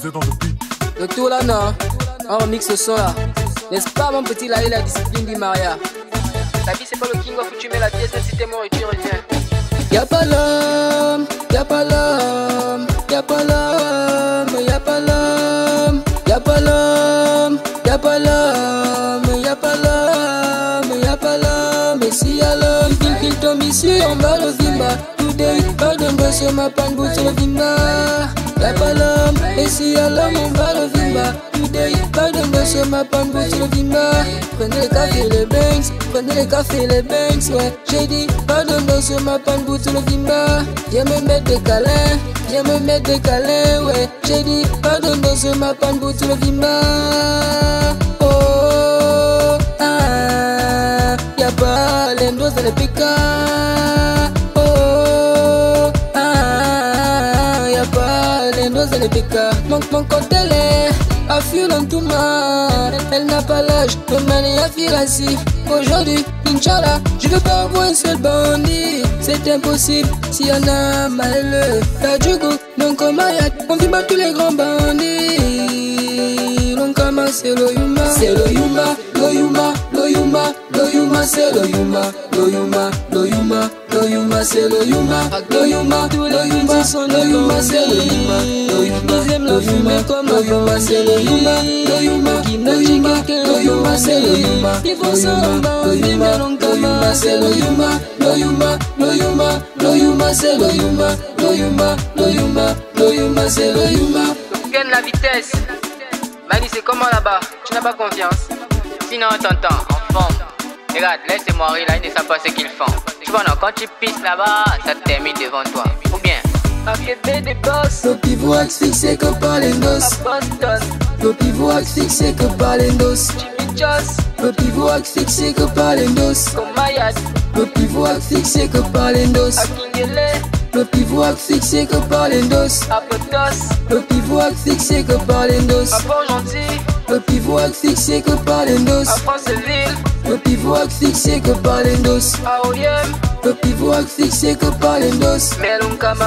Le tour là, non. On remix ce son là. N'est-ce pas, mon petit là, la discipline du Maria. La vie, c'est pas le king of où tu mets la pièce, si t'es mort et tu reviens. Y'a pas l'homme, y'a pas l'homme, y'a pas l'homme, y'a pas l'homme, y'a pas l'homme, y'a pas l'homme, y'a pas l'homme, y'a pas l'homme. Et si y'a l'homme, qu'il tombe ici, on va le vimba. Today, pardonne-moi sur ma panne, bout sur le vimba. Y'a pas l'homme, et si y'a l'homme, on va le vimba. Today, pardonne-moi sur ma panne, bout sur le vimba. Prenez les cafés, les banks, prenez les cafés, les banks, ouais. J'ai dit, pardonne-moi sur ma panne, bout sur le vimba. Viens me mettre des câlins, viens me mettre des câlins, ouais. J'ai dit, pardonne-moi sur ma panne, bout sur le vimba. Oh, ah, y'a pas l'endos dans les PK. Oh, ah, y'a pas l'endos dans les PK. Mon côté est à fuir dans tout mal. Elle n'a pas l'âge de manier à fuir ainsi. Aujourd'hui, Inch'Allah, je veux pas voir un seul bandit. C'est impossible s'il y en a malheureux. T'as du goût, donc comme Ayat, on vit pas tous les grands bandits. Donc comment c'est le Yuma, c'est le Yuma, le Yuma, le Yuma, le Yuma, c'est le Yuma, le Yuma, le Yuma, le Yuma, c'est le Yuma, le Yuma, le Yuma, le Yuma, c'est le Yuma, le Yuma, le Yuma, comme le Yuma, c'est le Yuma, le Yuma, le Yuma, le Yuma, c'est le Yuma, il faut s'en le Yuma, le Yuma, c'est le Yuma, le Yuma, le Yuma, le Yuma, c'est le Yuma, le Yuma, le Yuma, le Yuma, c'est le Yuma. Gagne la vitesse. Mani, c'est comment là-bas? Tu n'as pas confiance? Sinon, on t'entend, en forme. Regarde, laisse-moi rire là, ils ne savent pas ce qu'ils font. Tu vois, non, quand tu pisses là-bas, ça te termine devant toi. Ou bien? Arrêtez des boss. Le pivot axe fixé que par les noces. Le pivot axe fixé que par les noces. Le pivot axe fixé que par les noces. Le pivot axe fixé que par les noces. Le pivot axe fixé que par les noces. Le pivot axe fixé que par les noces. Le pivot axe fixé que par les noces. Le pivot axe fixé que par les noces. Le pivot axe fixé que par les noces.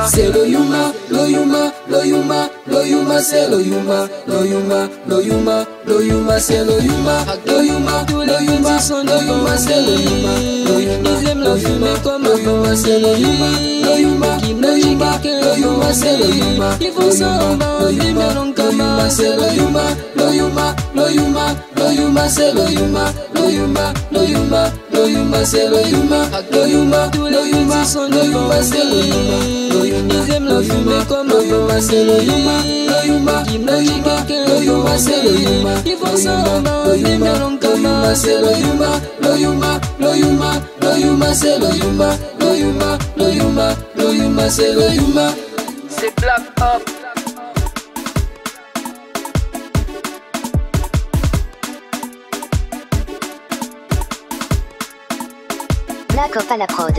C'est le Yuma, le Yuma, le Yuma, le Yuma, c'est le Yuma, le Yuma, le Yuma, le Yuma, c'est le Yuma, le Yuma, le Yuma, le Yuma, c'est le Yuma, le Yuma, le Yuma, comme le Yuma, c'est le Yuma, le Yuma, le Yuma, le Yuma, c'est le Yuma, il faut s'en le Yuma, le Yuma, c'est le Yuma, le Yuma, le Yuma, le Yuma, c'est le Yuma, le Yuma, le Yuma, le Yuma, c'est le Yuma, le Yuma, le Yuma, le Yuma, c'est le Yuma, le Yuma, le Yuma, comme le Yuma, c'est le Yuma, le Yuma, le Yuma, le Yuma, c'est le Yuma, il faut s'en le Yuma, le Yuma, c'est le Yuma, le Yuma, le Yuma, le Yuma, c'est le Yuma, le Yuma, le Yuma, le Yuma, c'est le Yuma. C'est Black Up. Black Up à la prod.